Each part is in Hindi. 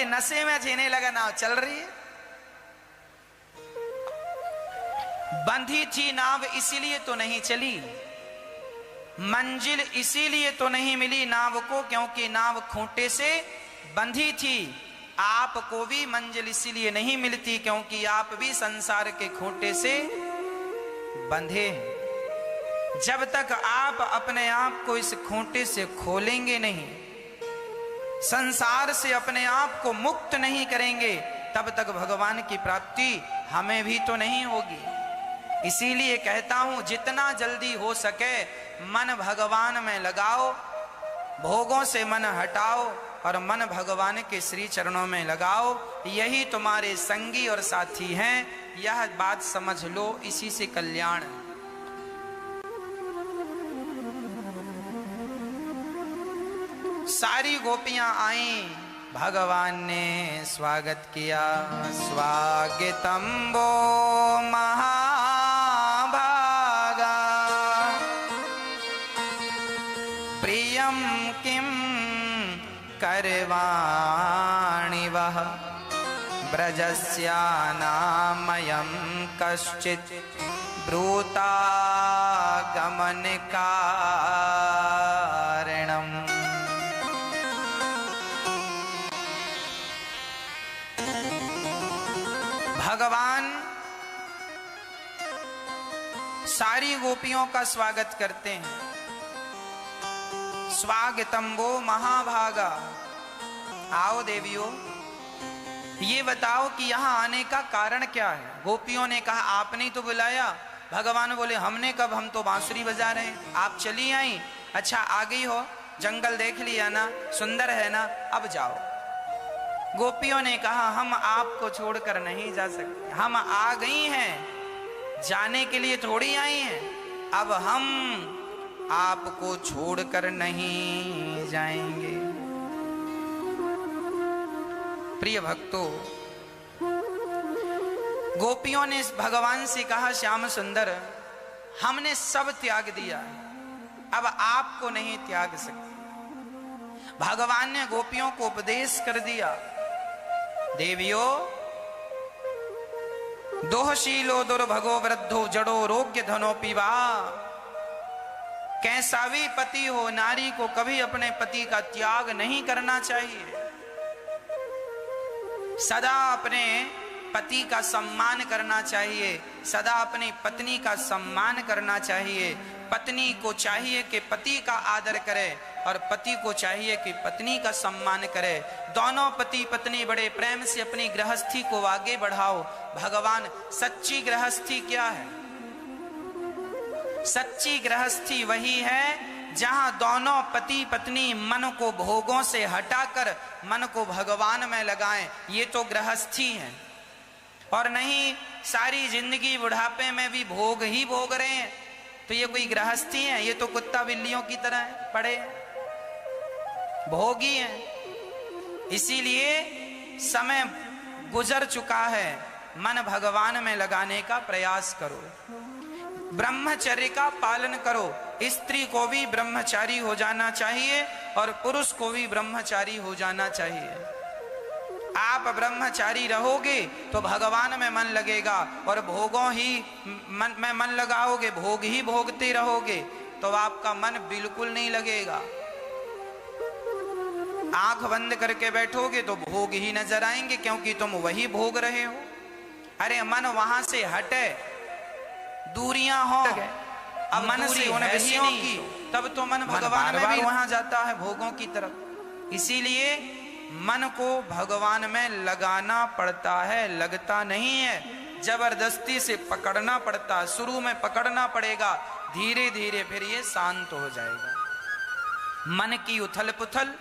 नशे में जीने लगा, नाव चल रही है। बंधी थी नाव इसीलिए तो नहीं चली, मंजिल इसीलिए तो नहीं मिली नाव को, क्योंकि नाव खूंटे से बंधी थी। आपको भी मंजिल इसीलिए नहीं मिलती क्योंकि आप भी संसार के खूंटे से बंधे हैं। जब तक आप अपने आप को इस खूंटे से खोलेंगे नहीं, संसार से अपने आप को मुक्त नहीं करेंगे, तब तक भगवान की प्राप्ति हमें भी तो नहीं होगी। इसीलिए कहता हूं, जितना जल्दी हो सके मन भगवान में लगाओ, भोगों से मन हटाओ और मन भगवान के श्री चरणों में लगाओ। यही तुम्हारे संगी और साथी हैं, यह बात समझ लो, इसी से कल्याण। सारी गोपियां आईं, भगवान ने स्वागत किया। स्वागतम वो महाभागा, प्रियम किम करवाणि वह, ब्रजस्यानामयं कश्चित् ब्रूता गमन कारणम्। भगवान सारी गोपियों का स्वागत करते हैं। स्वागतम वो महाभागा, आओ देवियों, ये बताओ कि यहां आने का कारण क्या है। गोपियों ने कहा आपने तो बुलाया। भगवान बोले हमने कब, हम तो बांसुरी बजा रहे हैं, आप चली आई। अच्छा आ गई हो, जंगल देख लिया ना, सुंदर है ना, अब जाओ। गोपियों ने कहा हम आपको छोड़कर नहीं जा सकते, हम आ गई हैं, जाने के लिए थोड़ी आई हैं, अब हम आपको छोड़कर नहीं जाएंगे। प्रिय भक्तों, गोपियों ने भगवान से कहा श्याम सुंदर, हमने सब त्याग दिया, अब आपको नहीं त्याग सकते। भगवान ने गोपियों को उपदेश कर दिया, देवियों, दोहशीलो दुर्भगो वृद्धो जड़ो रोग्य धनो पीवा। कैसा भी पति हो, नारी को कभी अपने पति का त्याग नहीं करना चाहिए। सदा अपने पति का सम्मान करना चाहिए, सदा अपनी पत्नी का सम्मान करना चाहिए। पत्नी को चाहिए कि पति का आदर करे और पति को चाहिए कि पत्नी का सम्मान करे। दोनों पति पत्नी बड़े प्रेम से अपनी गृहस्थी को आगे बढ़ाओ। भगवान, सच्ची गृहस्थी क्या है? सच्ची गृहस्थी वही है जहां दोनों पति पत्नी मन को भोगों से हटाकर मन को भगवान में लगाएं। ये तो गृहस्थी है। और नहीं सारी जिंदगी बुढ़ापे में भी भोग ही भोग रहे हैं, तो ये कोई गृहस्थी है? ये तो कुत्ता बिल्लियों की तरह है, पड़े भोगी हैं। इसीलिए समय गुजर चुका है, मन भगवान में लगाने का प्रयास करो, ब्रह्मचर्य का पालन करो। स्त्री को भी ब्रह्मचारी हो जाना चाहिए और पुरुष को भी ब्रह्मचारी हो जाना चाहिए। आप ब्रह्मचारी रहोगे तो भगवान में मन लगेगा और भोगों ही मन में मन लगाओगे, भोग ही भोगते रहोगे तो आपका मन बिल्कुल नहीं लगेगा। आंख बंद करके बैठोगे तो भोग ही नजर आएंगे क्योंकि तुम वही भोग रहे हो। अरे मन वहां से हटे, दूरियां हो, अब मन से उन विषयों की, तब तो मन भगवान में भी वहां जाता है, भोगों की तरफ। इसीलिए मन को भगवान में लगाना पड़ता है, लगता नहीं है, जबरदस्ती से पकड़ना पड़ता है। शुरू में पकड़ना पड़ेगा, धीरे धीरे फिर ये शांत हो जाएगा। मन की उथल पुथल,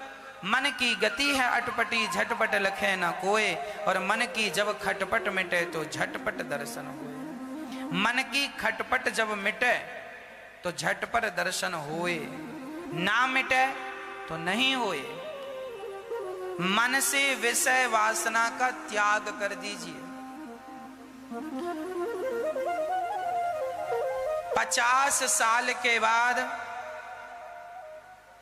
मन की गति है अटपटी, झटपट लखे न कोय, और मन की जब खटपट मिटे तो झटपट दर्शन होए। मन की खटपट जब मिटे तो झटपट दर्शन होए, ना मिटे तो नहीं होए। मन से विषय वासना का त्याग कर दीजिए। 50 साल के बाद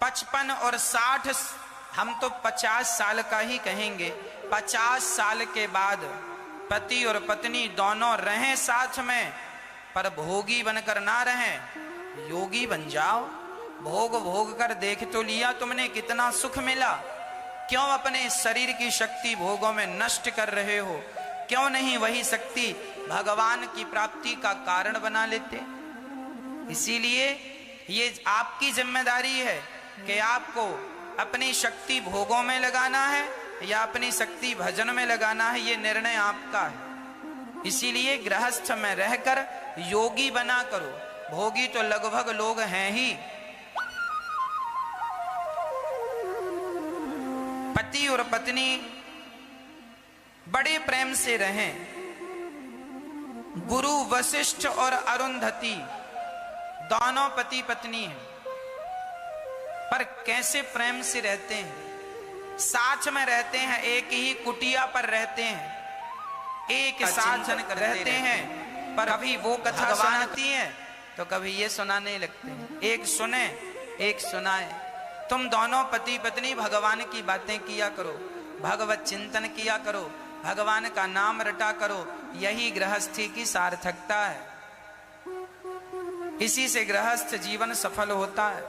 55 और 60, हम तो 50 साल का ही कहेंगे, 50 साल के बाद पति और पत्नी दोनों रहें साथ में, पर भोगी बनकर ना रहें, योगी बन जाओ। भोग भोग कर देख तो लिया तुमने कितना सुख मिला, क्यों अपने शरीर की शक्ति भोगों में नष्ट कर रहे हो? क्यों नहीं वही शक्ति भगवान की प्राप्ति का कारण बना लेते? इसीलिए ये आपकी जिम्मेदारी है कि आपको अपनी शक्ति भोगों में लगाना है या अपनी शक्ति भजन में लगाना है, ये निर्णय आपका है। इसीलिए गृहस्थ में रहकर योगी बना करो। भोगी तो लगभग लोग हैं ही। पति और पत्नी बड़े प्रेम से रहें। गुरु वशिष्ठ और अरुंधति दोनों पति पत्नी हैं, पर कैसे प्रेम से रहते हैं, साथ में रहते हैं, एक ही कुटिया पर रहते हैं, एक साथ रहते हैं, पर कभी वो कथा सुनाती है तो कभी ये सुनाने लगते हैं। एक सुने एक सुनाए। तुम दोनों पति पत्नी भगवान की बातें किया करो, भगवत चिंतन किया करो, भगवान का नाम रटा करो। यही गृहस्थी की सार्थकता है। इसी से गृहस्थ जीवन सफल होता है।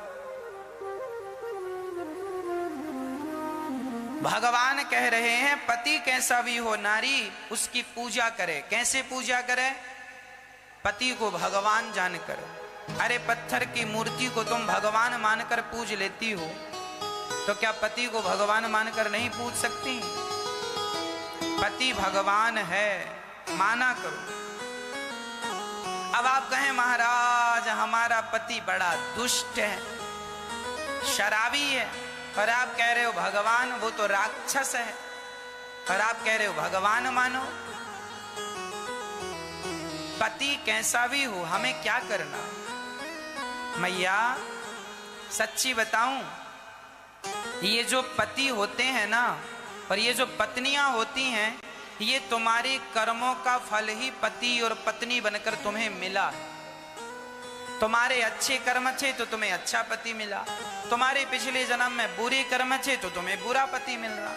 भगवान कह रहे हैं पति कैसा भी हो, नारी उसकी पूजा करे। कैसे पूजा करे? पति को भगवान जानकर। अरे पत्थर की मूर्ति को तुम भगवान मानकर पूज लेती हो, तो क्या पति को भगवान मानकर नहीं पूज सकती? पति भगवान है, माना करो। अब आप कहें महाराज हमारा पति बड़ा दुष्ट है, शराबी है, और आप कह रहे हो भगवान वो तो राक्षस है, और आप कह रहे हो भगवान मानो। पति कैसा भी हो, हमें क्या करना? मैया सच्ची बताऊं, ये जो पति होते हैं ना, और ये जो पत्नियां होती हैं, ये तुम्हारे कर्मों का फल ही पति और पत्नी बनकर तुम्हें मिला है। तुम्हारे अच्छे कर्म थे तो तुम्हें अच्छा पति मिला, तुम्हारे पिछले जन्म में बुरे कर्म थे तो तुम्हें बुरा पति मिल रहा।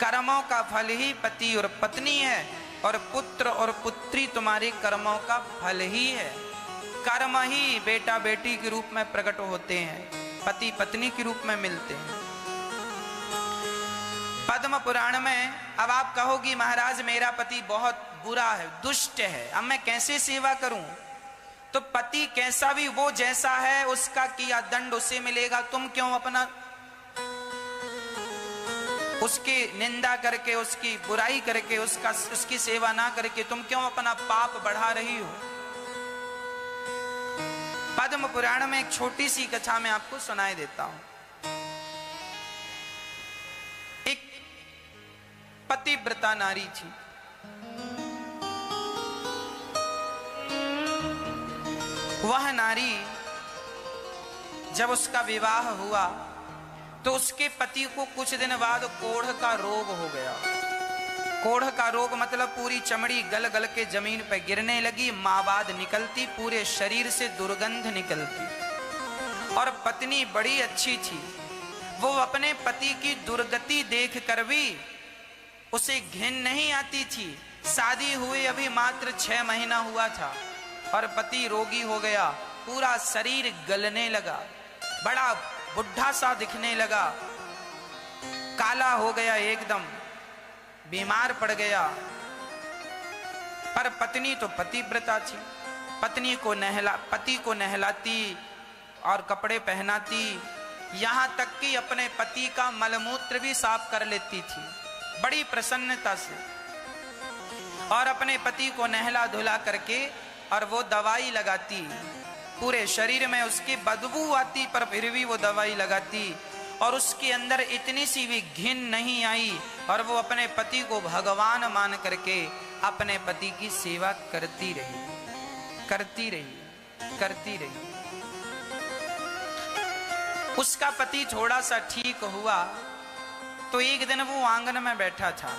कर्मों का फल ही पति और पत्नी है, और पुत्र और पुत्री तुम्हारे कर्मों का फल ही है। कर्म ही बेटा बेटी के रूप में प्रकट होते हैं, पति पत्नी के रूप में मिलते हैं। पद्म पुराण में अब आप कहोगी महाराज मेरा पति बहुत बुरा है, दुष्ट है, अब मैं कैसे सेवा करूं? तो पति कैसा भी वो जैसा है उसका किया दंड उसे मिलेगा। तुम क्यों अपना उसकी निंदा करके, उसकी बुराई करके, उसकी सेवा ना करके तुम क्यों अपना पाप बढ़ा रही हो? पद्म पुराण में एक छोटी सी कथा मैं आपको सुनाई देता हूं। एक पतिव्रता नारी थी। वह नारी जब उसका विवाह हुआ तो उसके पति को कुछ दिन बाद कोढ़ का रोग हो गया। कोढ़ का रोग मतलब पूरी चमड़ी गल गल के जमीन पर गिरने लगी, मावाद निकलती, पूरे शरीर से दुर्गंध निकलती। और पत्नी बड़ी अच्छी थी, वो अपने पति की दुर्गति देख कर भी उसे घिन नहीं आती थी। शादी हुए अभी मात्र 6 महीना हुआ था और पति रोगी हो गया, पूरा शरीर गलने लगा, बड़ा बुढ़ा सा दिखने लगा, काला हो गया, एकदम बीमार पड़ गया। पर पत्नी तो पतिव्रता थी, पति को नहलाती और कपड़े पहनाती, यहां तक कि अपने पति का मलमूत्र भी साफ कर लेती थी बड़ी प्रसन्नता से। और अपने पति को नहला धुला करके और वो दवाई लगाती, पूरे शरीर में उसकी बदबू आती पर फिर भी वो दवाई लगाती, और उसके अंदर इतनी सी भी घिन नहीं आई, और वो अपने पति को भगवान मान करके अपने पति की सेवा करती रही, करती रही, करती रही। उसका पति थोड़ा सा ठीक हुआ तो एक दिन वो आंगन में बैठा था,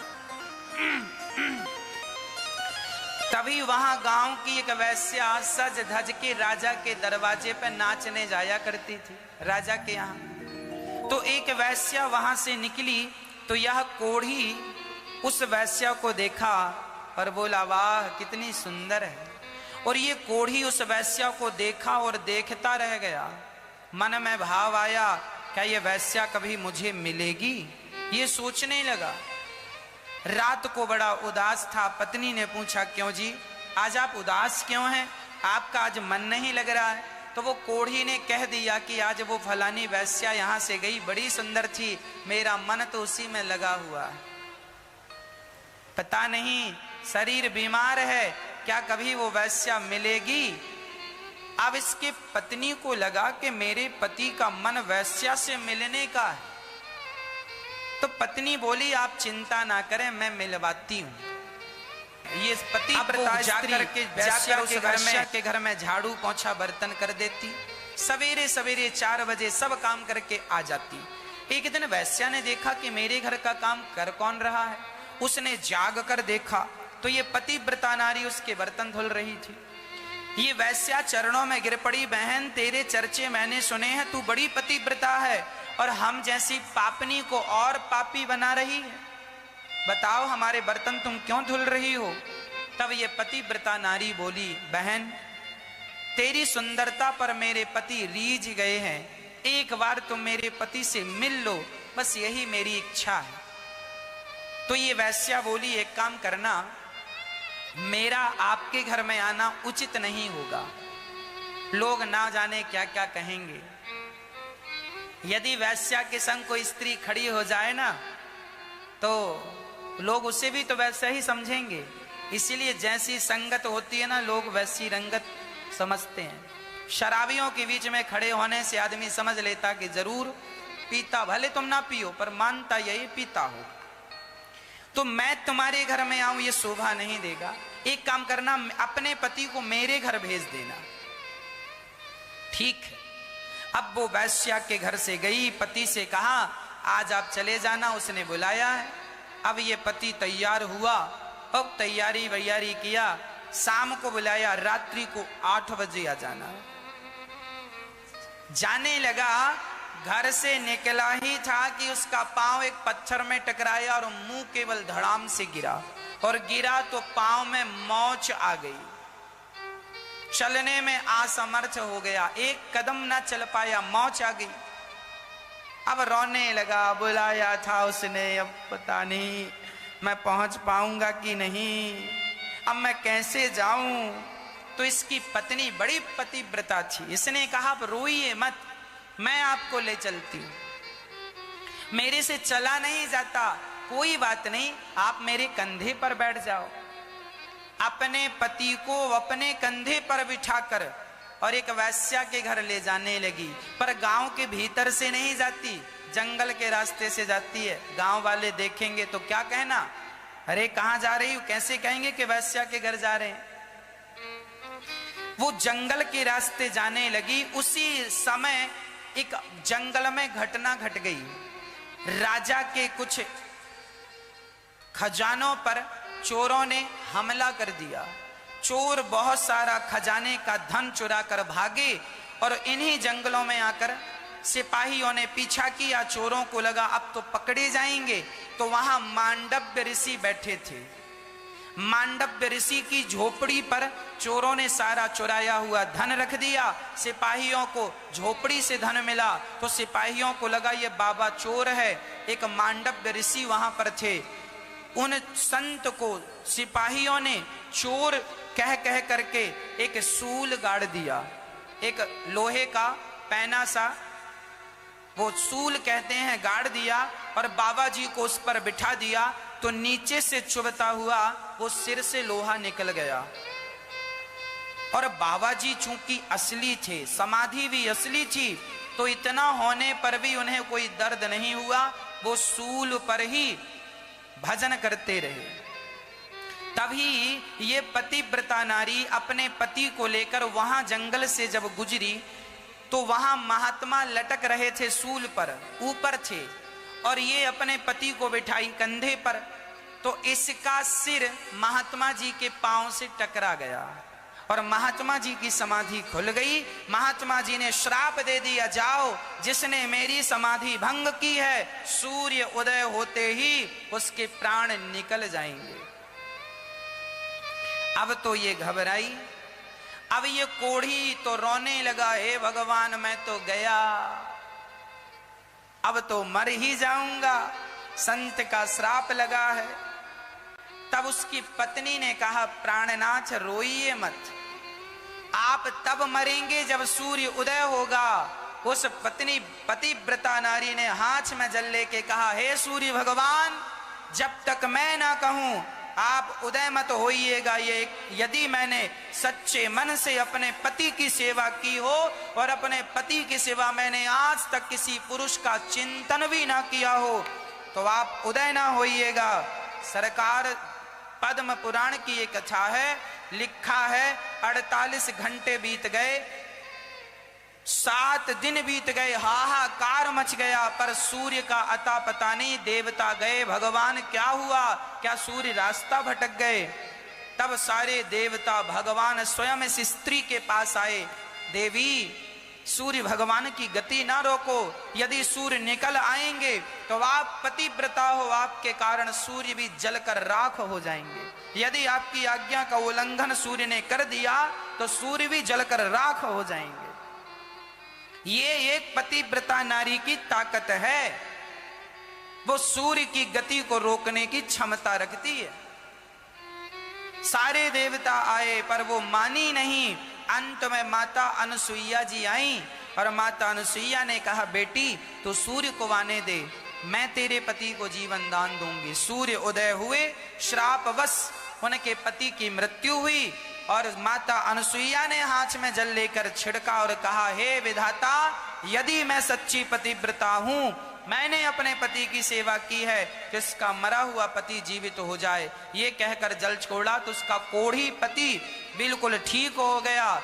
तभी वहां गांव की एक वैश्या सज धज के राजा के दरवाजे पर नाचने जाया करती थी, राजा के यहाँ। तो एक वैश्या वहां से निकली तो यह कोढ़ी उस वैश्या को देखा और बोला, वाह कितनी सुंदर है। और ये कोढ़ी उस वैश्या को देखा और देखता रह गया। मन में भाव आया, क्या ये वैश्या कभी मुझे मिलेगी? ये सोचने लगा। रात को बड़ा उदास था। पत्नी ने पूछा, क्यों जी आज आप उदास क्यों हैं? आपका आज मन नहीं लग रहा है? तो वो कोढ़ी ने कह दिया कि आज वो फलानी वैश्या यहाँ से गई, बड़ी सुंदर थी, मेरा मन तो उसी में लगा हुआ है। पता नहीं शरीर बीमार है, क्या कभी वो वैश्या मिलेगी? अब इसके पत्नी को लगा कि मेरे पति का मन वैश्या से मिलने का है। तो पत्नी बोली, आप चिंता ना करें, मैं मिलवाती हूं। ये पतिव्रता स्त्री वैश्या के घर में झाड़ू पोंछा बर्तन कर देती, सवेरे सवेरे 4 बजे सब काम करके आ जाती। एक दिन वैश्या ने देखा कि मेरे घर का काम कर कौन रहा है। उसने जाग कर देखा तो ये पतिव्रता नारी उसके बर्तन धुल रही थी। ये वैश्या चरणों में गिर पड़ी, बहन तेरे चर्चे मैंने सुने हैं, तू बड़ी पतिव्रता है और हम जैसी पापनी को और पापी बना रही है। बताओ हमारे बर्तन तुम क्यों धुल रही हो? तब ये पतिव्रता नारी बोली, बहन तेरी सुंदरता पर मेरे पति रीझ गए हैं, एक बार तुम मेरे पति से मिल लो, बस यही मेरी इच्छा है। तो ये वैश्या बोली, एक काम करना, मेरा आपके घर में आना उचित नहीं होगा, लोग ना जाने क्या क्या कहेंगे। यदि वैश्या के संग कोई स्त्री खड़ी हो जाए ना तो लोग उसे भी तो वैसा ही समझेंगे। इसीलिए जैसी संगत होती है ना, लोग वैसी रंगत समझते हैं। शराबियों के बीच में खड़े होने से आदमी समझ लेता कि जरूर पीता, भले तुम ना पियो पर मानता यही पीता हो। तो मैं तुम्हारे घर में आऊं ये शोभा नहीं देगा। एक काम करना, अपने पति को मेरे घर भेज देना। ठीक है। अब वो वैश्या के घर से गई, पति से कहा आज आप चले जाना, उसने बुलाया है। अब ये पति तैयार हुआ, अब तैयारी वैयारी किया, शाम को बुलाया, रात्रि को 8 बजे आ जाना। जाने लगा, घर से निकला ही था कि उसका पांव एक पत्थर में टकराया और मुंह केवल धड़ाम से गिरा, और गिरा तो पांव में मोच आ गई, चलने में असमर्थ हो गया, एक कदम ना चल पाया, मोच आ गई। अब रोने लगा, बुलाया था उसने, अब पता नहीं मैं पहुंच पाऊंगा कि नहीं, अब मैं कैसे जाऊं। तो इसकी पत्नी बड़ी पतिव्रता थी, इसने कहा अब रोइए मत, मैं आपको ले चलती हूं, मेरे से चला नहीं जाता, कोई बात नहीं, आप मेरे कंधे पर बैठ जाओ। अपने पति को अपने कंधे पर बिठाकर और एक वैश्या के घर ले जाने लगी, पर गांव के भीतर से नहीं जाती, जंगल के रास्ते से जाती है। गांव वाले देखेंगे तो क्या कहना, अरे कहां जा रही हो, कैसे कहेंगे कि वैश्या के घर जा रहे हैं। वो जंगल के रास्ते जाने लगी। उसी समय एक जंगल में घटना घट गई। राजा के कुछ खजानों पर चोरों ने हमला कर दिया। चोर बहुत सारा खजाने का धन चुरा कर भागे और इन्हीं जंगलों में आकर सिपाहियों ने पीछा किया। चोरों को लगा अब तो पकड़े जाएंगे, तो वहां मांडव्य ऋषि बैठे थे। मांडव्य ऋषि की झोपड़ी पर चोरों ने सारा चुराया हुआ धन रख दिया। सिपाहियों को झोपड़ी से धन मिला तो सिपाहियों को लगा ये बाबा चोर है। एक मांडव्य ऋषि वहां पर थे, उन संत को सिपाहियों ने चोर कह कह करके एक सूल गाड़ दिया, एक लोहे का पैना सा, वो सूल कहते हैं, गाड़ दिया और बाबा जी को उस पर बिठा दिया। तो नीचे से चुभता हुआ वो सिर से लोहा निकल गया। और बाबा जी चूंकि असली थे, समाधि भी असली थी, तो इतना होने पर भी उन्हें कोई दर्द नहीं हुआ, वो सूल पर ही भजन करते रहे। तभी ये पतिव्रता नारी अपने पति को लेकर वहां जंगल से जब गुजरी तो वहां महात्मा लटक रहे थे, सूल पर ऊपर थे, और ये अपने पति को बिठाई कंधे पर। तो इसका सिर महात्मा जी के पांव से टकरा गया और महात्मा जी की समाधि खुल गई। महात्मा जी ने श्राप दे दिया, जाओ जिसने मेरी समाधि भंग की है, सूर्य उदय होते ही उसके प्राण निकल जाएंगे। अब तो ये घबराई, अब ये कोढ़ी तो रोने लगा, हे भगवान मैं तो गया, अब तो मर ही जाऊंगा, संत का श्राप लगा है। तब उसकी पत्नी ने कहा, प्राणनाथ रोइए मत, आप तब मरेंगे जब सूर्य उदय होगा। उस पत्नी पतिव्रता नारी ने हाथ में जल लेके कहा, हे सूर्य भगवान, जब तक मैं ना कहूं आप उदय मत होइएगा। ये यदि मैंने सच्चे मन से अपने पति की सेवा की हो और अपने पति की सेवा मैंने आज तक किसी पुरुष का चिंतन भी ना किया हो, तो आप उदय ना होइएगा। सरकार पद्म पुराण की एक कथा है, लिखा है 48 घंटे बीत गए, 7 दिन बीत गए, हाहाकार मच गया, पर सूर्य का अता पता नहीं। देवता गए, भगवान क्या हुआ, क्या सूर्य रास्ता भटक गए? तब सारे देवता भगवान स्वयं इस स्त्री के पास आए, देवी सूर्य भगवान की गति ना रोको, यदि सूर्य निकल आएंगे तो आप पतिव्रता हो, आपके कारण सूर्य भी जलकर राख हो जाएंगे। यदि आपकी आज्ञा का उल्लंघन सूर्य ने कर दिया तो सूर्य भी जलकर राख हो जाएंगे। ये एक पतिव्रता नारी की ताकत है, वो सूर्य की गति को रोकने की क्षमता रखती है। सारे देवता आए पर वो मानी नहीं। अंत में माता अनुसुईया जी आई और माता अनुसुईया ने कहा, बेटी तो सूर्य को आने दे, मैं तेरे पति को जीवन दान दूंगी। सूर्य उदय हुए, श्रापवश उनके पति की मृत्यु हुई और माता अनुसुईया ने हाथ में जल लेकर छिड़का और कहा, हे विधाता, यदि मैं सच्ची पतिव्रता हूं, मैंने अपने पति की सेवा की है, तो इसका मरा हुआ पति जीवित हो जाए। ये कहकर जल छोड़ा तो उसका कोढ़ी पति बिल्कुल ठीक हो गया।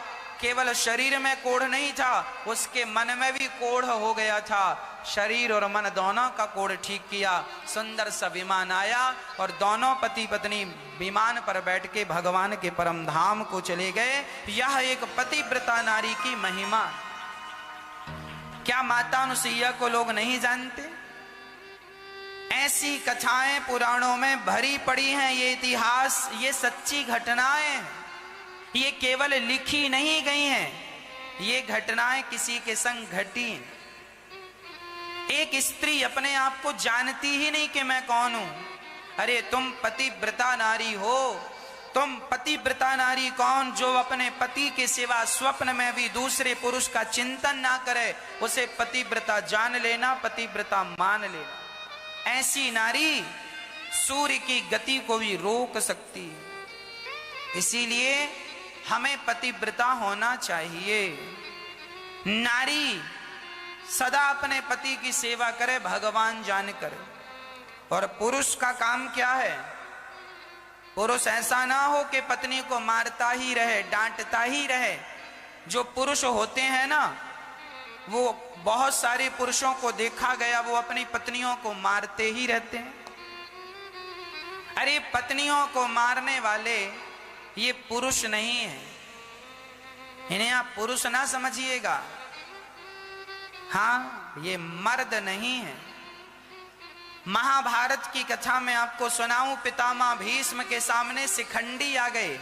केवल शरीर में कोढ़ नहीं था, उसके मन में भी कोढ़ हो गया था। शरीर और मन दोनों का कोढ़ ठीक किया। सुंदर सा विमान आया और दोनों पति पत्नी विमान पर बैठ के भगवान के परम धाम को चले गए। यह एक पतिव्रता नारी की महिमा। क्या माता अनुसुईया को लोग नहीं जानते? ऐसी कथाएं पुराणों में भरी पड़ी हैं। ये इतिहास, ये सच्ची घटनाएं हैं, ये केवल लिखी नहीं गई हैं, ये घटनाएं किसी के संग घटी। एक स्त्री अपने आप को जानती ही नहीं कि मैं कौन हूं। अरे तुम पतिव्रता नारी हो, तुम पतिव्रता नारी कौन? जो अपने पति के सिवा स्वप्न में भी दूसरे पुरुष का चिंतन ना करे, उसे पतिव्रता जान लेना, पतिव्रता मान लेना। ऐसी नारी सूर्य की गति को भी रोक सकती है। इसीलिए हमें पतिव्रता होना चाहिए। नारी सदा अपने पति की सेवा करे, भगवान जानकर। और पुरुष का काम क्या है? पुरुष ऐसा ना हो कि पत्नी को मारता ही रहे, डांटता ही रहे। जो पुरुष होते हैं ना, वो बहुत सारे पुरुषों को देखा गया, वो अपनी पत्नियों को मारते ही रहते हैं। अरे पत्नियों को मारने वाले ये पुरुष नहीं है, इन्हें आप पुरुष ना समझिएगा। हाँ, ये मर्द नहीं है। महाभारत की कथा में आपको सुनाऊं, पितामह भीष्म के सामने शिखंडी आ गए,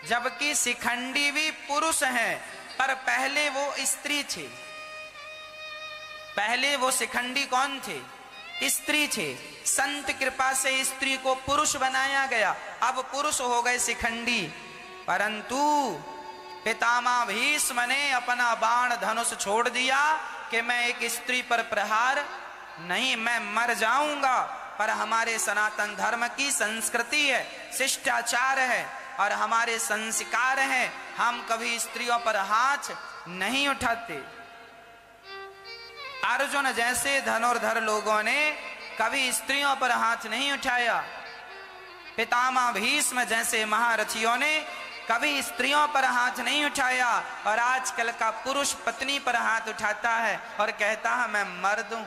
जबकि शिखंडी भी पुरुष हैं, पर पहले वो स्त्री थे। पहले वो शिखंडी कौन थे? स्त्री थे। संत कृपा से स्त्री को पुरुष बनाया गया, अब पुरुष हो गए शिखंडी। परंतु पितामह भीष्म ने अपना बाण धनुष छोड़ दिया कि मैं एक स्त्री पर प्रहार नहीं, मैं मर जाऊंगा। पर हमारे सनातन धर्म की संस्कृति है, शिष्टाचार है और हमारे संस्कार हैं, हम कभी स्त्रियों पर हाथ नहीं उठाते। अर्जुन जैसे धनुर्धर लोगों ने कभी स्त्रियों पर हाथ नहीं उठाया। पितामह भीष्म जैसे महारथियों ने कभी स्त्रियों पर हाथ नहीं उठाया। और आजकल का पुरुष पत्नी पर हाथ उठाता है और कहता है मैं मर्द हूं।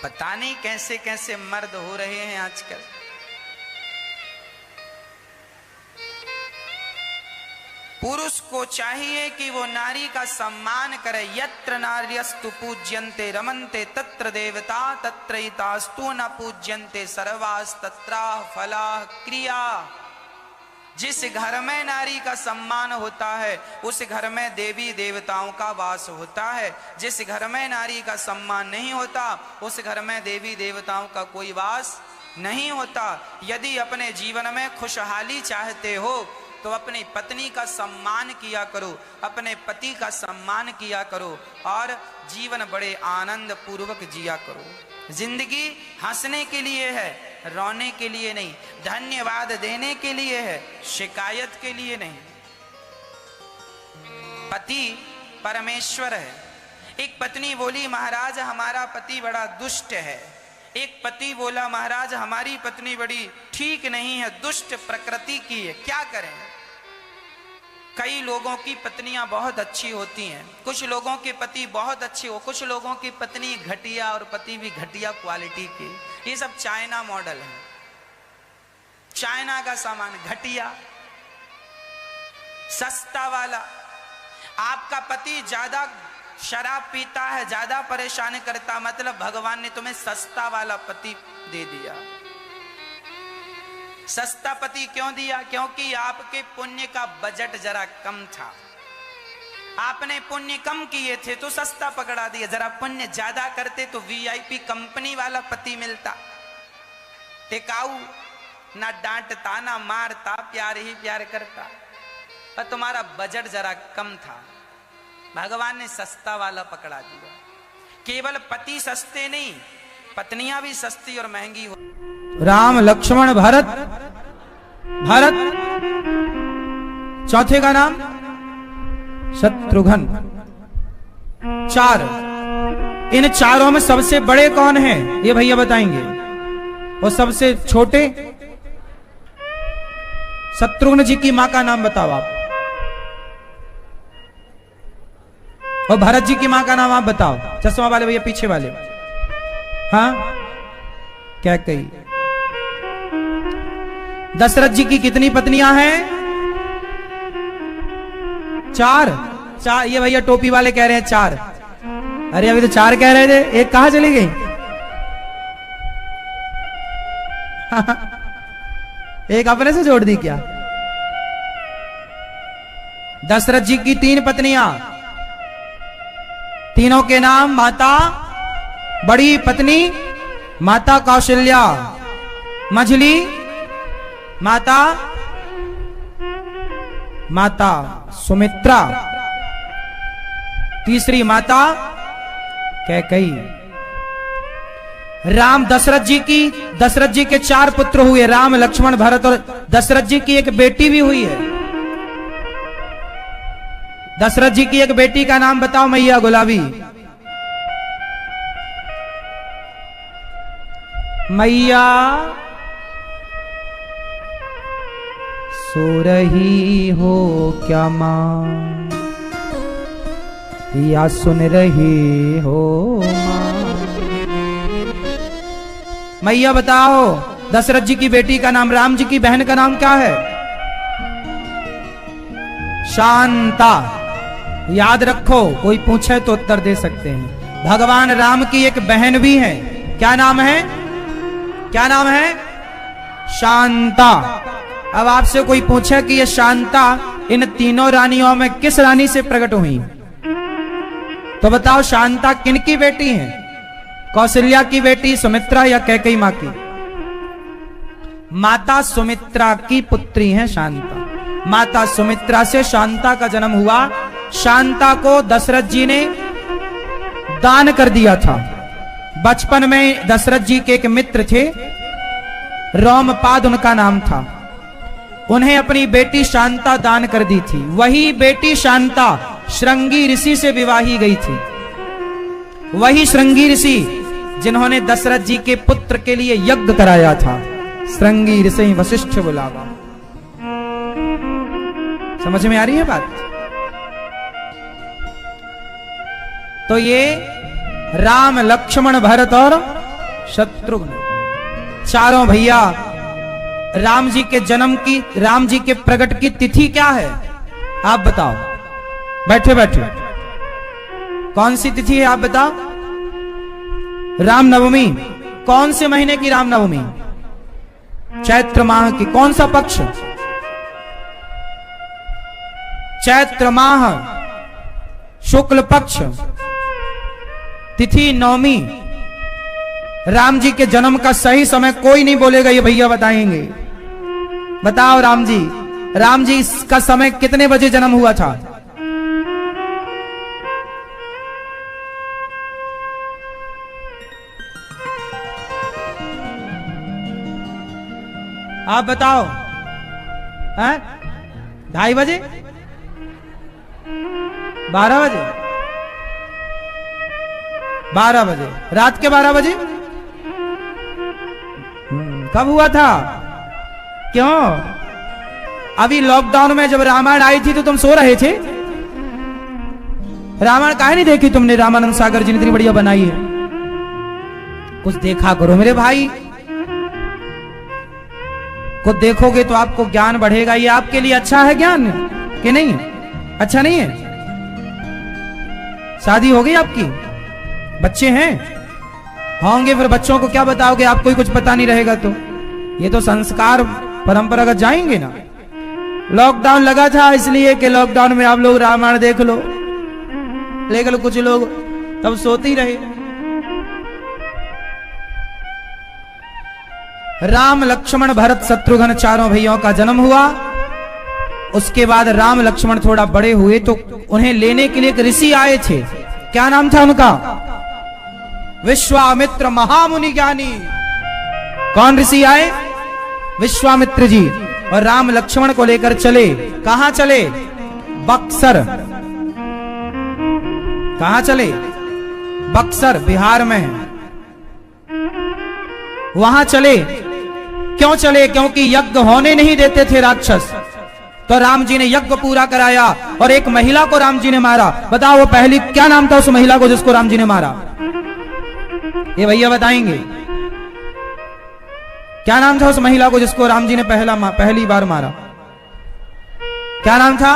पता नहीं कैसे कैसे मर्द हो रहे हैं आजकल। पुरुष को चाहिए कि वो नारी का सम्मान करे। यत्र नार्यस्तु पूज्यन्ते रमन्ते तत्र देवता तत्रैतास्तु न पूज्यन्ते सर्वास्तत्राः फलाः क्रिया। जिस घर में नारी का सम्मान होता है उस घर में देवी देवताओं का वास होता है। जिस घर में नारी का सम्मान नहीं होता उस घर में देवी देवताओं का कोई वास नहीं होता। यदि अपने जीवन में खुशहाली चाहते हो तो अपनी पत्नी का सम्मान किया करो, अपने पति का सम्मान किया करो और जीवन बड़े आनंद पूर्वक जिया करो। जिंदगी हंसने के लिए है, रोने के लिए नहीं, धन्यवाद देने के लिए है, शिकायत के लिए नहीं। पति परमेश्वर है। एक पत्नी बोली महाराज हमारा पति बड़ा दुष्ट है। एक पति बोला महाराज हमारी पत्नी बड़ी ठीक नहीं है, दुष्ट प्रकृति की है, क्या करें। कई लोगों की पत्नियां बहुत अच्छी होती हैं, कुछ लोगों के पति बहुत अच्छे हो, कुछ लोगों की पत्नी घटिया और पति भी घटिया क्वालिटी के। ये सब चाइना मॉडल है, चाइना का सामान घटिया सस्ता वाला। आपका पति ज्यादा शराब पीता है, ज्यादा परेशान करता, मतलब भगवान ने तुम्हें सस्ता वाला पति दे दिया। सस्ता पति क्यों दिया? क्योंकि आपके पुण्य का बजट जरा कम था। आपने पुण्य कम किए थे तो सस्ता पकड़ा दिया। जरा पुण्य ज्यादा करते तो वीआईपी कंपनी वाला पति मिलता, टिकाऊ, ना डांटता ना मारता, प्यार ही प्यार करता। पर तुम्हारा बजट जरा कम था, भगवान ने सस्ता वाला पकड़ा दिया। केवल पति सस्ते नहीं, पत्नियां भी सस्ती और महंगी हो। राम लक्ष्मण भरत, भरत चौथे का नाम शत्रुघ्न। चार, इन चारों में सबसे बड़े कौन हैं ये भैया बताएंगे, और सबसे छोटे? शत्रुघ्न जी की मां का नाम बताओ आप, और भरत जी की मां का नाम आप बताओ। चश्मा वाले भैया पीछे वाले, हाँ क्या कही? दशरथ जी की कितनी पत्नियां हैं? चार। चार, ये भैया टोपी वाले कह रहे हैं चार। अरे अभी तो चार कह रहे थे, एक कहां चली गई? एक अपने से जोड़ दी क्या? दशरथ जी की 3 पत्नियां, तीनों के नाम माता, बड़ी पत्नी माता कौशल्या, मझली माता माता सुमित्रा, तीसरी माता कैकेयी। राम दशरथ जी के 4 पुत्र हुए, राम लक्ष्मण भरत, और दशरथ जी की एक बेटी भी हुई है। दशरथ जी की एक बेटी का नाम बताओ मैया गुलाबी। मैया सो रही हो क्या मां, या सुन रही हो मां? मैया बताओ, दशरथ जी की बेटी का नाम, राम जी की बहन का नाम क्या है? शांता। याद रखो, कोई पूछे तो उत्तर दे सकते हैं। भगवान राम की एक बहन भी है, क्या नाम है? क्या नाम है? शांता। अब आपसे कोई पूछे कि ये शांता इन तीनों रानियों में किस रानी से प्रकट हुई, तो बताओ शांता किनकी बेटी है? कौशल्या की बेटी, सुमित्रा, या कैकेयी मां की? माता सुमित्रा की पुत्री है शांता। माता सुमित्रा से शांता का जन्म हुआ। शांता को दशरथ जी ने दान कर दिया था। बचपन में दशरथ जी के एक मित्र थे, रोमपाद उनका नाम था, उन्हें अपनी बेटी शांता दान कर दी थी। वही बेटी शांता श्रृंगी ऋषि से विवाही गई थी। वही श्रृंगी ऋषि जिन्होंने दशरथ जी के पुत्र के लिए यज्ञ कराया था। श्रृंगी ऋषि वशिष्ठ बुलावा। समझ में आ रही है बात? तो ये राम लक्ष्मण भरत और शत्रुघ्न चारों भैया। राम जी के जन्म की, राम जी के प्रकट की तिथि क्या है? आप बताओ, बैठे बैठे कौन सी तिथि है आप बताओ? रामनवमी। कौन से महीने की रामनवमी? चैत्र माह की। कौन सा पक्ष? चैत्र माह शुक्ल पक्ष, तिथि नवमी। राम जी के जन्म का सही समय कोई नहीं बोलेगा, ये भैया बताएंगे। बताओ राम जी का समय कितने बजे जन्म हुआ था? आप बताओ। 2:30 बजे? 12 बजे? 12 बजे, रात के 12 बजे? कब हुआ था? क्यों? अभी लॉकडाउन में जब रामायण आई थी तो तुम सो रहे थे? रामायण काहे नहीं देखी तुमने? रामानंद सागर जी ने इतनी बढ़िया बनाई है, कुछ देखा करो मेरे भाई। कुछ देखोगे तो आपको ज्ञान बढ़ेगा। ये आपके लिए अच्छा है ज्ञान कि नहीं? अच्छा नहीं है? शादी हो गई आपकी? बच्चे हैं? होंगे, फिर बच्चों को क्या बताओगे? आपको ही कुछ पता नहीं रहेगा तो ये तो संस्कार परंपरागत जाएंगे ना। लॉकडाउन लगा था इसलिए कि लॉकडाउन में आप लोग रामायण देख लो, लेकिन कुछ लोग तब सोते ही रहे। राम लक्ष्मण भरत शत्रुघ्न चारों भाइयों का जन्म हुआ। उसके बाद राम लक्ष्मण थोड़ा बड़े हुए तो उन्हें लेने के लिए एक ऋषि आए थे। क्या नाम था उनका? विश्वामित्र महामुनि ज्ञानी। कौन ऋषि आए? विश्वामित्र जी। और राम लक्ष्मण को लेकर चले। कहां चले? बक्सर। कहां चले? बक्सर, बिहार में है। वहां चले। क्यों चले? क्योंकि यज्ञ होने नहीं देते थे राक्षस, तो राम जी ने यज्ञ पूरा कराया और एक महिला को राम जी ने मारा। बताओ वो पहली, क्या नाम था उस महिला को जिसको राम जी ने मारा? ये भैया बताएंगे। क्या नाम था उस महिला को जिसको राम जी ने पहली बार मारा? क्या नाम था?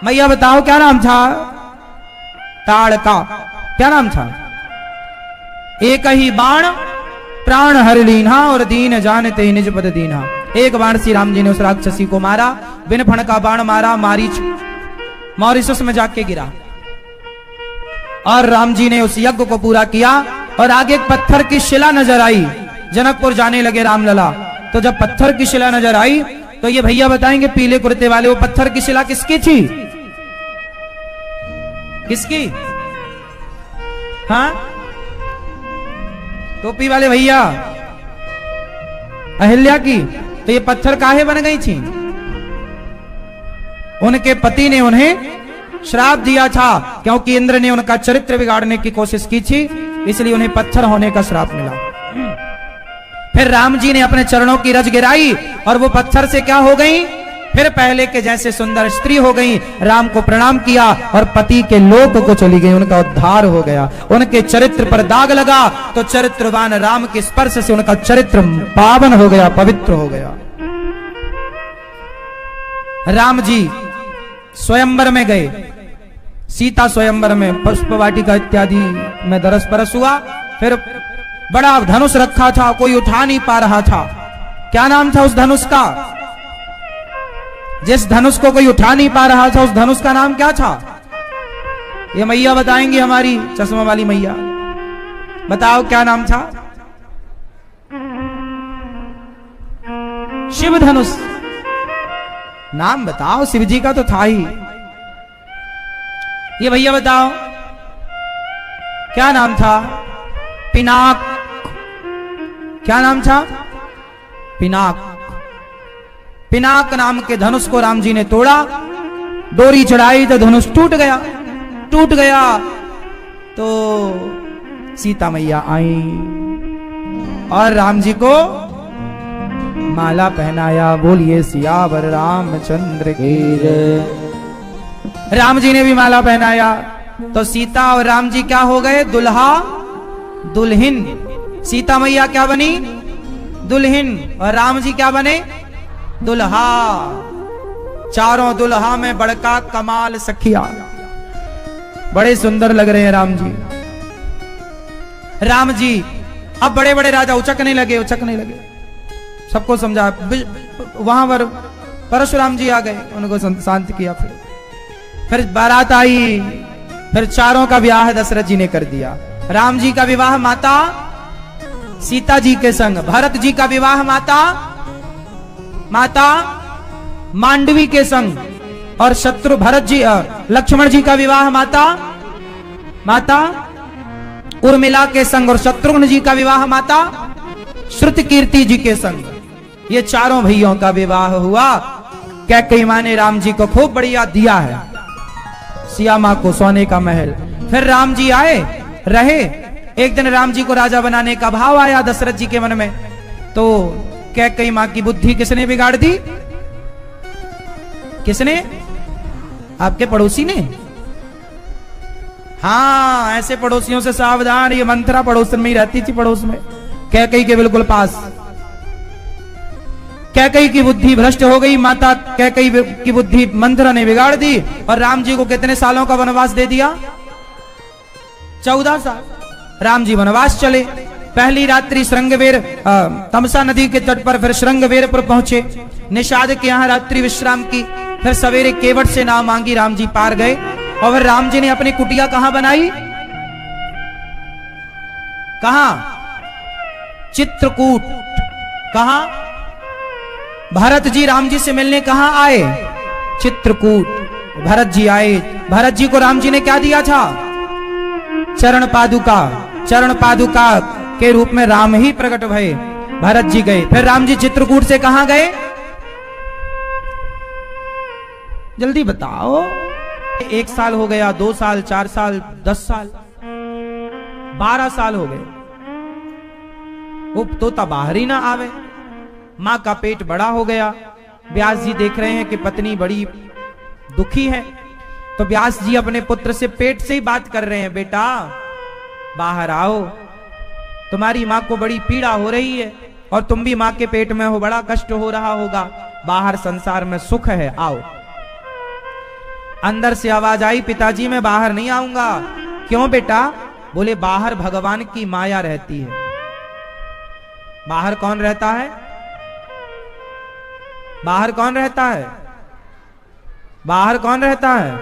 मैया बताओ क्या नाम था? ताड़का। क्या नाम था? एक ही बाण प्राण हर लीन्हा और दीन जानते निज पद दीन्हा। एक बाण से राम जी ने उस राक्षसी को मारा। बिन फण का बाण मारा, मारीच मॉरिशस में जाके गिरा। और राम जी ने उस यज्ञ को पूरा किया। और आगे एक पत्थर की शिला नजर आई। जनकपुर जाने लगे रामलला, तो जब पत्थर की शिला नजर आई तो ये भैया बताएंगे पीले कुर्ते वाले, वो पत्थर की शिला किसकी थी? किसकी? हाँ, टोपी वाले भैया, अहिल्या की। तो ये पत्थर काहे बन गई थी? उनके पति ने उन्हें श्राप दिया था, क्योंकि इंद्र ने उनका चरित्र बिगाड़ने की कोशिश की थी, इसलिए उन्हें पत्थर होने का श्राप मिला। फिर राम जी ने अपने चरणों की रज गिराई और वो पत्थर से क्या हो गई? फिर पहले के जैसे सुंदर स्त्री हो गई। राम को प्रणाम किया और पति के लोक को चली गई। उनका उद्धार हो गया। उनके चरित्र पर दाग लगा तो चरित्रवान राम के स्पर्श से उनका चरित्र पावन हो गया, पवित्र हो गया। राम जी स्वयंवर में गए। सीता स्वयंवर में पुष्प वाटिका इत्यादि में दरस परस हुआ। फिर बड़ा धनुष रखा था, कोई उठा नहीं पा रहा था। क्या नाम था उस धनुष का? जिस धनुष को कोई उठा नहीं पा रहा था उस धनुष का नाम क्या था? ये मैया बताएंगी, हमारी चश्मा वाली मैया। बताओ क्या नाम था? शिव धनुष। नाम बताओ, शिव जी का तो था ही। ये भैया बताओ क्या नाम था? पिनाक। क्या नाम था? पिनाक। पिनाक नाम के धनुष को राम जी ने तोड़ा, डोरी चढ़ाई तो धनुष टूट गया। टूट गया तो सीता मैया आई और राम जी को माला पहनाया। बोलिए सियावर रामचंद्र की जय। राम जी ने भी माला पहनाया तो सीता और राम जी क्या हो गए? दुल्हा दुल्हन। सीता मैया क्या बनी? दुल्हन। और राम जी क्या बने? दुल्हा। चारों दुल्हा में बड़का कमाल सखिया। बड़े सुंदर लग रहे हैं राम जी। राम जी अब बड़े बड़े राजा उचकने लगे, सबको समझा। वहां पर परशुराम जी आ गए, उनको शांत किया। फिर बारात आई, फिर चारों का विवाह दशरथ जी ने कर दिया। राम जी का विवाह माता सीता जी के संग, भरत जी का विवाह माता मांडवी के संग, और शत्रु भरत जी लक्ष्मण जी का विवाह माता उर्मिला के संग, और शत्रुघ्न जी का विवाह माता श्रुतकीर्ति जी के संग। ये चारों भैयों का विवाह हुआ। कैकेयी मां ने राम जी को खूब बढ़िया दिया है, सिया मां को सोने का महल। फिर राम जी आए रहे। एक दिन राम जी को राजा बनाने का भाव आया दशरथ जी के मन में, तो कैकेयी मां की बुद्धि किसने बिगाड़ दी? किसने? आपके पड़ोसी ने। हाँ, ऐसे पड़ोसियों से सावधान। ये मंथरा पड़ोस में ही रहती थी, पड़ोस में कैकेयी के बिल्कुल पास। कैकेयी की बुद्धि भ्रष्ट हो गई, माता कैकेयी की बुद्धि मंथरा ने बिगाड़ दी, और राम जी को कितने सालों का वनवास दे दिया? 14 साल। राम जी वनवास चले। पहली रात्रि श्रृंगवेर तमसा नदी के तट पर, फिर श्रृंगवेर पर पहुंचे, निषाद के यहाँ रात्रि विश्राम की। फिर सवेरे केवट से नाव मांगी, राम जी पार गए। और फिर राम जी ने अपनी कुटिया कहां बनाई? कहां? चित्रकूट। कहां? भरत जी राम जी से मिलने कहां आए? चित्रकूट। भरत जी आए। भरत जी को राम जी ने क्या दिया था? चरण पादुका। चरण पादुका के रूप में राम ही प्रकट भये। भरत जी गए। फिर राम जी चित्रकूट से कहां गए? जल्दी बताओ। 1 साल हो गया, 2 साल, 4 साल, 10 साल, 12 साल हो गए। वो तोता बाहर ही ना आवे। मां का पेट बड़ा हो गया। व्यास जी देख रहे हैं कि पत्नी बड़ी दुखी है, तो व्यास जी अपने पुत्र से पेट से ही बात कर रहे हैं, बेटा बाहर आओ, तुम्हारी मां को बड़ी पीड़ा हो रही है, और तुम भी मां के पेट में हो, बड़ा कष्ट हो रहा होगा, बाहर संसार में सुख है, आओ। अंदर से आवाज आई, पिताजी मैं बाहर नहीं आऊंगा। क्यों बेटा? बोले बाहर भगवान की माया रहती है। बाहर कौन रहता है? बाहर कौन रहता है? बाहर कौन रहता है?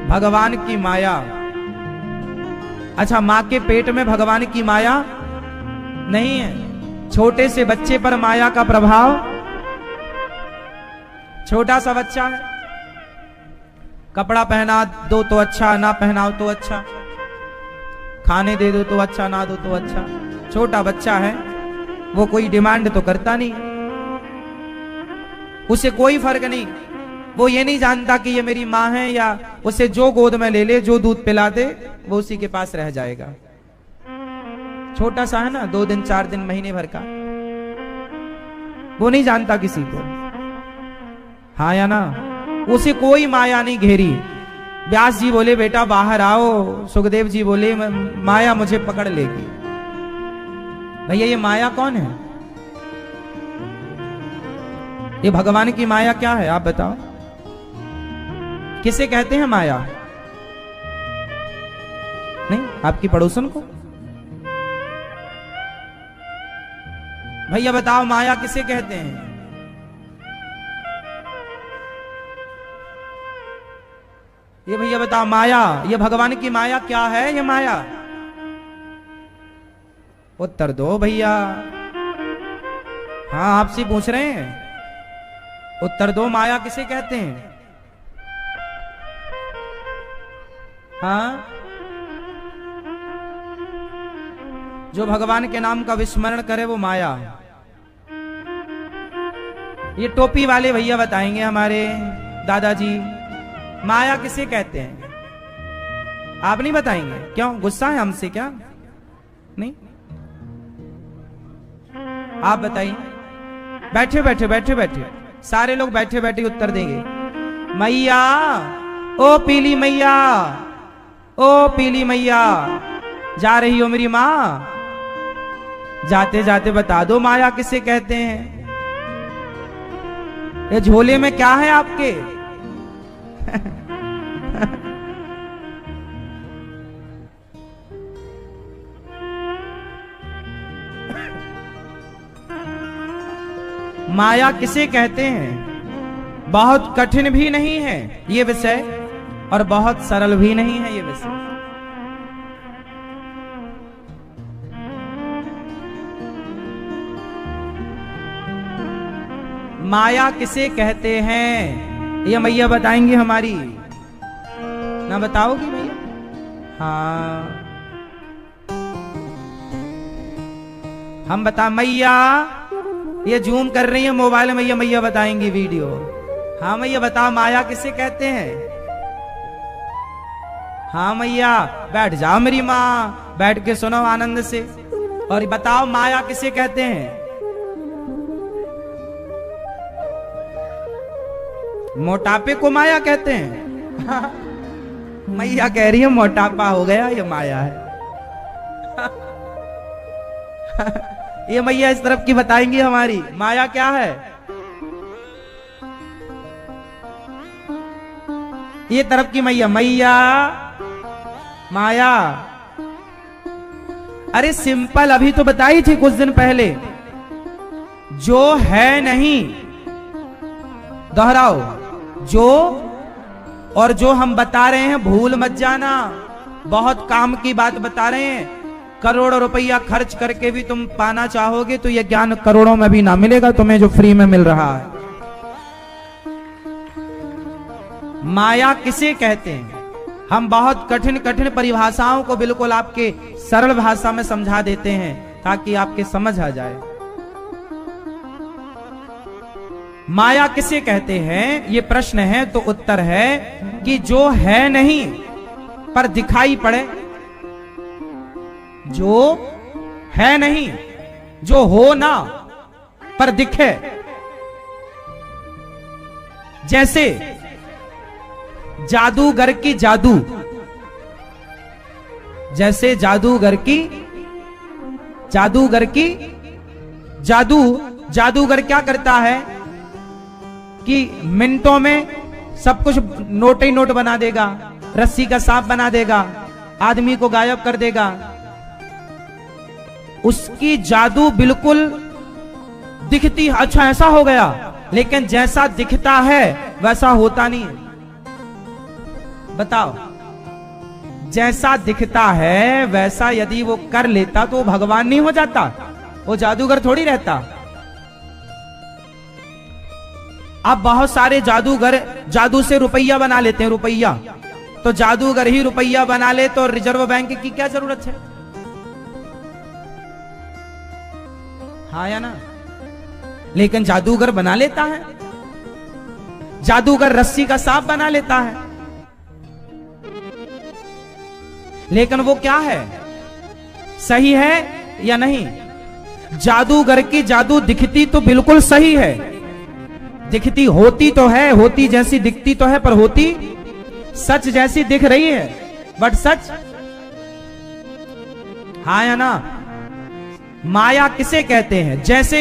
भगवान की माया। अच्छा, मां के पेट में भगवान की माया नहीं है। छोटे से बच्चे पर माया का प्रभाव। छोटा सा बच्चा है, कपड़ा पहना दो तो अच्छा, ना पहनाओ तो अच्छा, खाने दे दो तो अच्छा, ना दो तो अच्छा। छोटा बच्चा है, वो कोई डिमांड तो करता नहीं, उसे कोई फर्क नहीं। वो ये नहीं जानता कि ये मेरी माँ है, या उसे जो गोद में ले ले, जो दूध पिला दे, वो उसी के पास रह जाएगा। छोटा सा है ना, 2 दिन 4 दिन महीने भर का, वो नहीं जानता किसी को। हाँ या ना? उसे कोई माया नहीं घेरी। व्यास जी बोले बेटा बाहर आओ। सुखदेव जी बोले माया मुझे पकड़ लेगी। भैया ये माया कौन है? ये भगवान की माया क्या है आप बताओ? किसे कहते हैं माया? नहीं, आपकी पड़ोसन को। भैया बताओ माया किसे कहते हैं? ये भैया बताओ माया, ये भगवान की माया क्या है? ये माया उत्तर दो भैया। हाँ आपसे पूछ रहे हैं, उत्तर दो। माया किसे कहते हैं? हाँ, जो भगवान के नाम का विस्मरण करे वो माया। ये टोपी वाले भैया बताएंगे हमारे दादाजी, माया किसे कहते हैं? आप नहीं बताएंगे? क्यों, गुस्सा है हमसे क्या? नहीं, आप बताइए। बैठे बैठे बैठे बैठे सारे लोग बैठे बैठे उत्तर देंगे। मैया, ओ पीली मैया, ओ पीली मैया, जा रही हो मेरी मां? जाते जाते बता दो माया किसे कहते हैं। ये झोले में क्या है आपके? माया किसे कहते हैं? बहुत कठिन भी नहीं है ये विषय और बहुत सरल भी नहीं है ये विषय। माया किसे कहते हैं ये मैया बताएंगी हमारी, ना बताओगी मैया? हाँ हम बता मैया, ये जूम कर रही है मोबाइल में, ये मैया बताएंगी वीडियो। हाँ मैया बता, माया किसे कहते हैं? हाँ मैया बैठ जाओ मेरी माँ, बैठ के सुनो आनंद से और बताओ माया किसे कहते हैं? मोटापे को माया कहते हैं। मैया कह रही है मोटापा हो गया ये माया है। ये मैया इस तरफ की बताएंगी हमारी माया क्या है। ये तरफ की मैया, मैया माया, अरे सिंपल अभी तो बताई थी कुछ दिन पहले, जो है नहीं, दोहराओ, जो और जो हम बता रहे हैं भूल मत जाना, बहुत काम की बात बता रहे हैं। करोड़ों रुपया खर्च करके भी तुम पाना चाहोगे तो यह ज्ञान करोड़ों में भी ना मिलेगा तुम्हें जो फ्री में मिल रहा है। माया किसे कहते हैं? हम बहुत कठिन कठिन परिभाषाओं को बिल्कुल आपके सरल भाषा में समझा देते हैं ताकि आपके समझ आ जाए। माया किसे कहते हैं ये प्रश्न है तो उत्तर है कि जो है नहीं पर दिखाई पड़े, जो है नहीं, जो हो ना पर दिखे। जैसे जादूगर की जादू, जैसे जादूगर की जादू, जादूगर क्या करता है कि मिनटों में सब कुछ नोट ही नोट बना देगा, रस्सी का सांप बना देगा, आदमी को गायब कर देगा। उसकी जादू बिल्कुल दिखती, अच्छा ऐसा हो गया, लेकिन जैसा दिखता है वैसा होता नहीं है। बताओ, जैसा दिखता है वैसा यदि वो कर लेता तो वो भगवान नहीं हो जाता, वो जादूगर थोड़ी रहता। अब बहुत सारे जादूगर जादू से रुपया बना लेते हैं, रुपया, तो जादूगर ही रुपया बना ले तो रिजर्व बैंक की क्या जरूरत है? हाँ या ना? लेकिन जादूगर बना लेता है, जादूगर रस्सी का सांप बना लेता है, लेकिन वो क्या है, सही है या नहीं? जादूगर की जादू दिखती तो बिल्कुल सही है, दिखती होती तो है, होती जैसी दिखती तो है, पर होती सच जैसी दिख रही है, बट सच, हाँ या ना? माया किसे कहते हैं? जैसे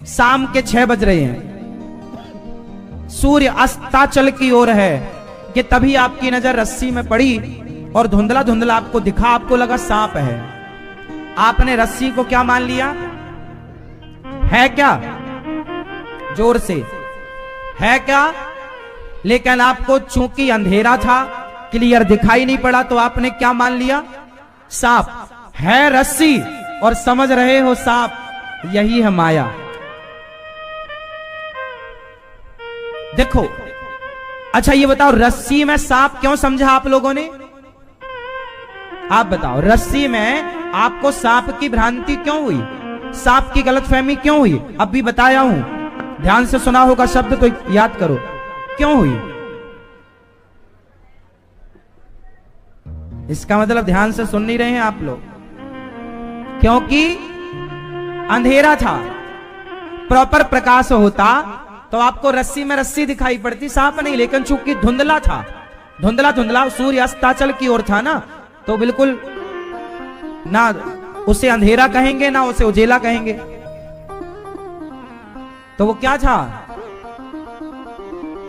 शाम के 6 बज रहे हैं, सूर्य अस्ताचल की ओर है कि तभी आपकी नजर रस्सी में पड़ी और धुंधला धुंधला आपको दिखा, आपको लगा सांप है। आपने रस्सी को क्या मान लिया? है क्या? जोर से, है क्या? लेकिन आपको चूंकि अंधेरा था, क्लियर दिखाई नहीं पड़ा, तो आपने क्या मान लिया? सांप है, रस्सी और समझ रहे हो सांप। यही है माया। देखो, अच्छा ये बताओ, रस्सी में सांप क्यों समझा आप लोगों ने? आप बताओ, रस्सी में आपको सांप की भ्रांति क्यों हुई, सांप की गलतफहमी क्यों हुई? अब भी बताया हूं, ध्यान से सुना होगा शब्द तो याद करो, क्यों हुई? इसका मतलब ध्यान से सुन नहीं रहे हैं आप लोग। क्योंकि अंधेरा था, प्रॉपर प्रकाश होता तो आपको रस्सी में रस्सी दिखाई पड़ती, सांप नहीं। लेकिन चूंकि धुंधला था, धुंधला धुंधला सूर्य अस्ताचल की ओर था ना, तो बिल्कुल ना उसे अंधेरा कहेंगे ना उसे उजेला कहेंगे, तो वो क्या था?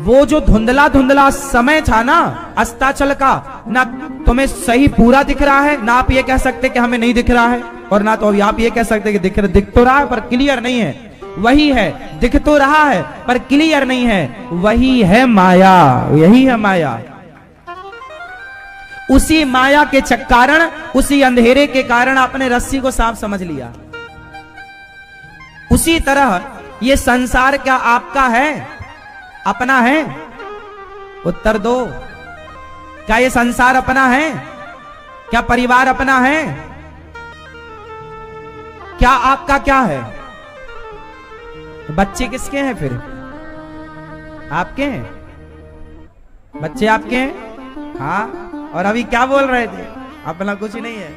वो जो धुंधला धुंधला समय था ना अस्ताचल का, ना तुम्हें सही पूरा दिख रहा है, ना आप ये कह सकते कि हमें नहीं दिख रहा है, और ना तो अभी आप ये कह सकते कि दिख तो रहा है पर क्लियर नहीं है। वही है, दिख तो रहा है पर क्लियर नहीं है, वही है माया, यही है माया। उसी माया के कारण, उसी अंधेरे के कारण आपने रस्सी को सांप समझ लिया। उसी तरह ये संसार क्या आपका है, अपना है? उत्तर दो। क्या ये संसार अपना है? क्या परिवार अपना है? क्या आपका क्या है? बच्चे किसके हैं फिर? आपके हैं? बच्चे आपके हैं? हाँ। और अभी क्या बोल रहे थे? अपना कुछ नहीं है।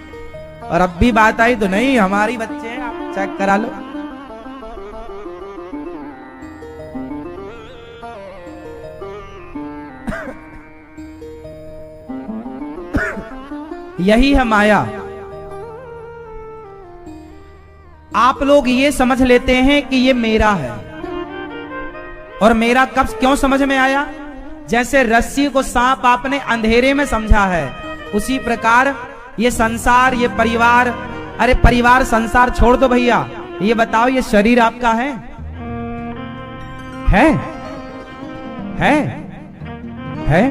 और अब भी बात आई तो नहीं हमारी बच्चे हैं, आप चेक करा लो। यही है माया। आप लोग ये समझ लेते हैं कि ये मेरा है, और मेरा कब क्यों समझ में आया? जैसे रस्सी को सांप आपने अंधेरे में समझा है, उसी प्रकार ये संसार, ये परिवार, अरे परिवार संसार छोड़ दो भैया, ये बताओ ये शरीर आपका है? है?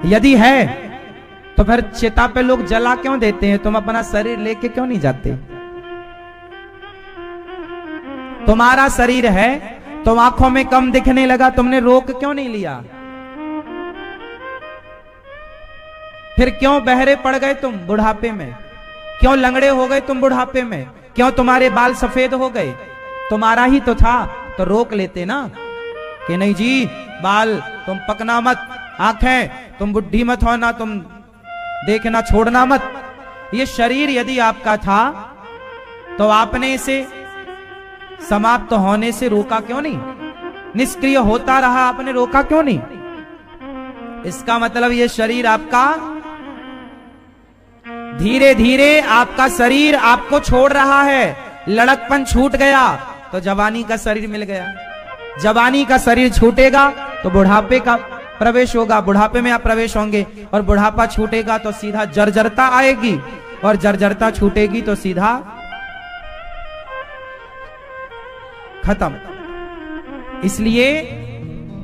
यदि है तो फिर चिता पे लोग जला क्यों देते हैं? तुम अपना शरीर लेके क्यों नहीं जाते? तुम्हारा शरीर है तो आंखों में कम दिखने लगा, तुमने रोक क्यों नहीं लिया? फिर क्यों बहरे पड़ गए तुम बुढ़ापे में? क्यों लंगड़े हो गए तुम बुढ़ापे में? क्यों तुम्हारे बाल सफेद हो गए? तुम्हारा ही तो था, तो रोक लेते ना कि नहीं जी बाल तुम पकना मत, आंखें तुम बुढ़ी मत होना, तुम देखना छोड़ना मत। ये शरीर यदि आपका था तो आपने इसे समाप्त होने से रोका क्यों नहीं? निष्क्रिय होता रहा, आपने रोका क्यों नहीं? इसका मतलब ये शरीर आपका, धीरे धीरे आपका शरीर आपको छोड़ रहा है। लड़कपन छूट गया तो जवानी का शरीर मिल गया, जवानी का शरीर छूटेगा तो बुढ़ापे का प्रवेश होगा, बुढ़ापे में आप प्रवेश होंगे, और बुढ़ापा छूटेगा तो सीधा जर्जरता आएगी, और जर्जरता छूटेगी तो सीधा खत्म। इसलिए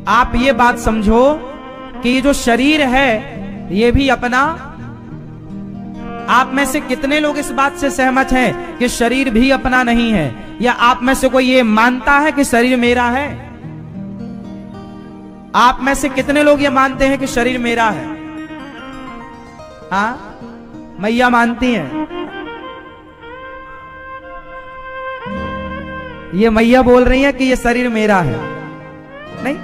आप ये बात समझो कि ये जो शरीर है ये भी अपना। आप में से कितने लोग इस बात से सहमत हैं कि शरीर भी अपना नहीं है? या आप में से कोई ये मानता है कि शरीर मेरा है? आप में से कितने लोग ये मानते हैं कि शरीर मेरा है? हाँ, मैया मानती हैं। ये मैया बोल रही है कि ये शरीर मेरा है। नहीं,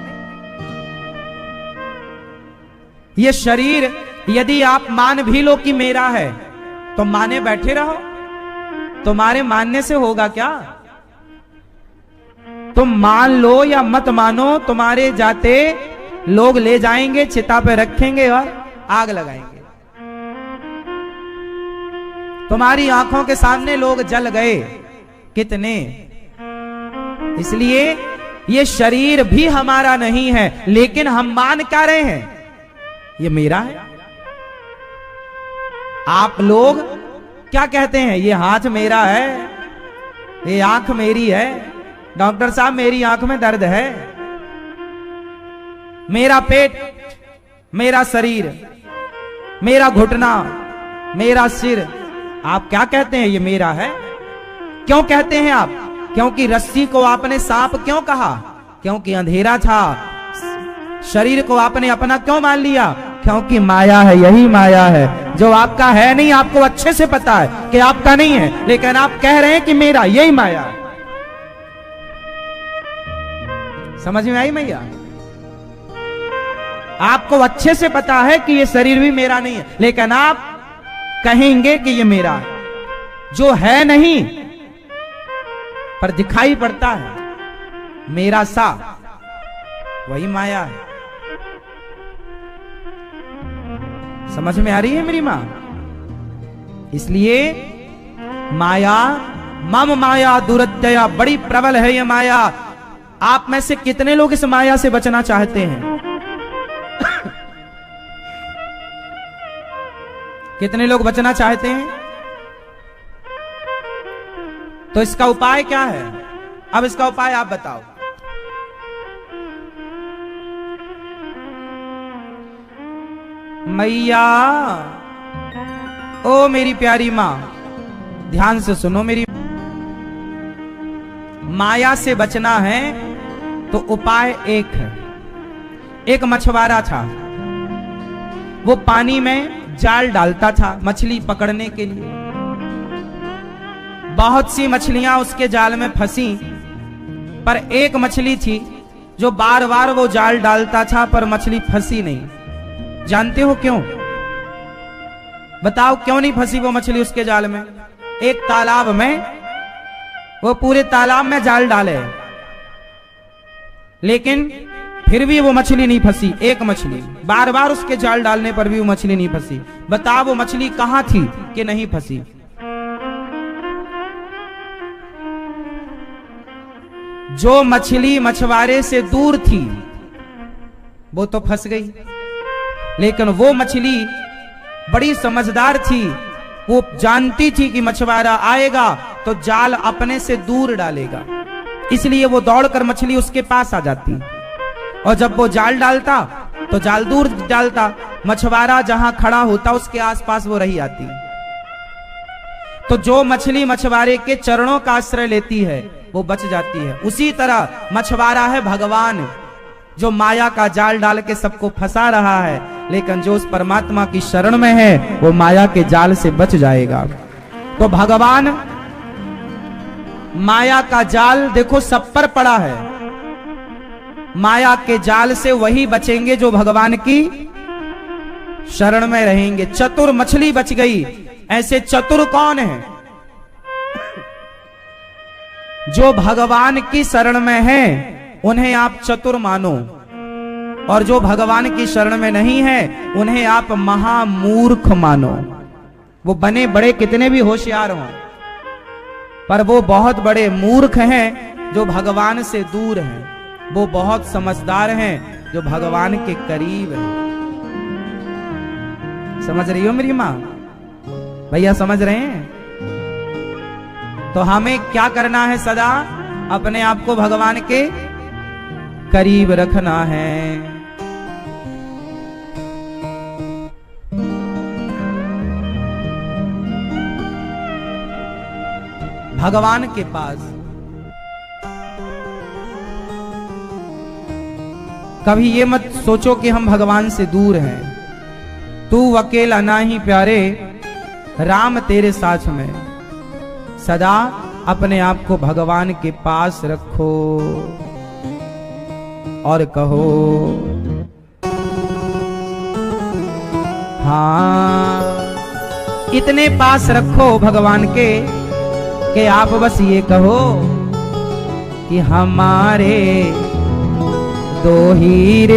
ये शरीर यदि आप मान भी लो कि मेरा है तो माने बैठे रहो, तुम्हारे मानने से होगा क्या? तुम मान लो या मत मानो, तुम्हारे जाते लोग ले जाएंगे, चिता पे रखेंगे और आग लगाएंगे। तुम्हारी आंखों के सामने लोग जल गए कितने। इसलिए ये शरीर भी हमारा नहीं है, लेकिन हम मान क्या रहे हैं? ये मेरा है। आप लोग क्या कहते हैं? ये हाथ मेरा है, ये आंख मेरी है, डॉक्टर साहब मेरी आंख में दर्द है, मेरा पेट, मेरा शरीर, मेरा घुटना, मेरा सिर। आप क्या कहते हैं? ये मेरा है। क्यों कहते हैं आप? क्योंकि रस्सी को आपने सांप क्यों कहा? क्योंकि अंधेरा था। शरीर को आपने अपना क्यों मान लिया? क्योंकि माया है, यही माया है। जो आपका है नहीं, आपको अच्छे से पता है कि आपका नहीं है, लेकिन आप कह रहे हैं कि मेरा, यही माया है। समझ में आई मैया? आपको अच्छे से पता है कि ये शरीर भी मेरा नहीं है, लेकिन आप कहेंगे कि ये मेरा है। जो है नहीं पर दिखाई पड़ता है मेरा सा, वही माया है। समझ में आ रही है मेरी मां? इसलिए माया, मम माया दुरत्यया, बड़ी प्रबल है ये माया। आप में से कितने लोग इस माया से बचना चाहते हैं? कितने लोग बचना चाहते हैं? तो इसका उपाय क्या है? अब इसका उपाय आप बताओ। मैया, ओ मेरी प्यारी मां, ध्यान से सुनो। मेरी माया से बचना है तो उपाय एक है। एक मछुआरा था, वो पानी में जाल डालता था मछली पकड़ने के लिए। बहुत सी मछलियां उसके जाल में फंसी, पर एक मछली थी जो बार बार वो जाल डालता था पर मछली फंसी नहीं। जानते हो क्यों? बताओ क्यों नहीं फंसी वो मछली उसके जाल में? एक तालाब में, वो पूरे तालाब में जाल डाले, लेकिन फिर भी वो मछली नहीं फंसी। एक मछली, बार बार उसके जाल डालने पर भी वो मछली नहीं फंसी। बताओ वो मछली कहां थी कि नहीं फंसी? जो मछली मछुआरे से दूर थी वो तो फंस गई, लेकिन वो मछली बड़ी समझदार थी। वो जानती थी कि मछुआरा आएगा तो जाल अपने से दूर डालेगा, इसलिए वो दौड़कर मछली उसके पास आ जाती, और जब वो जाल डालता तो जाल दूर डालता। मछुआरा जहां खड़ा होता उसके आसपास वो रही आती। तो जो मछली मछुआरे के चरणों का आश्रय लेती है वो बच जाती है। उसी तरह मछुआरा है भगवान, जो माया का जाल डाल के सबको फंसा रहा है, लेकिन जो उस परमात्मा की शरण में है वो माया के जाल से बच जाएगा। तो भगवान, माया का जाल देखो सब पर पड़ा है, माया के जाल से वही बचेंगे जो भगवान की शरण में रहेंगे। चतुर मछली बच गई। ऐसे चतुर कौन है? जो भगवान की शरण में है उन्हें आप चतुर मानो, और जो भगवान की शरण में नहीं है उन्हें आप महामूर्ख मानो। वो बने बड़े कितने भी होशियार हों, पर वो बहुत बड़े मूर्ख हैं जो भगवान से दूर हैं। वो बहुत समझदार हैं जो भगवान के करीब हैं। समझ रही हो मेरी माँ? भैया समझ रहे हैं? तो हमें क्या करना है? सदा अपने आप को भगवान के करीब रखना है। भगवान के पास कभी ये मत सोचो कि हम भगवान से दूर हैं। तू अकेला ना ही प्यारे, राम तेरे साथ में। सदा अपने आप को भगवान के पास रखो और कहो, हाँ, इतने पास रखो भगवान के कि आप बस ये कहो कि हमारे दो ही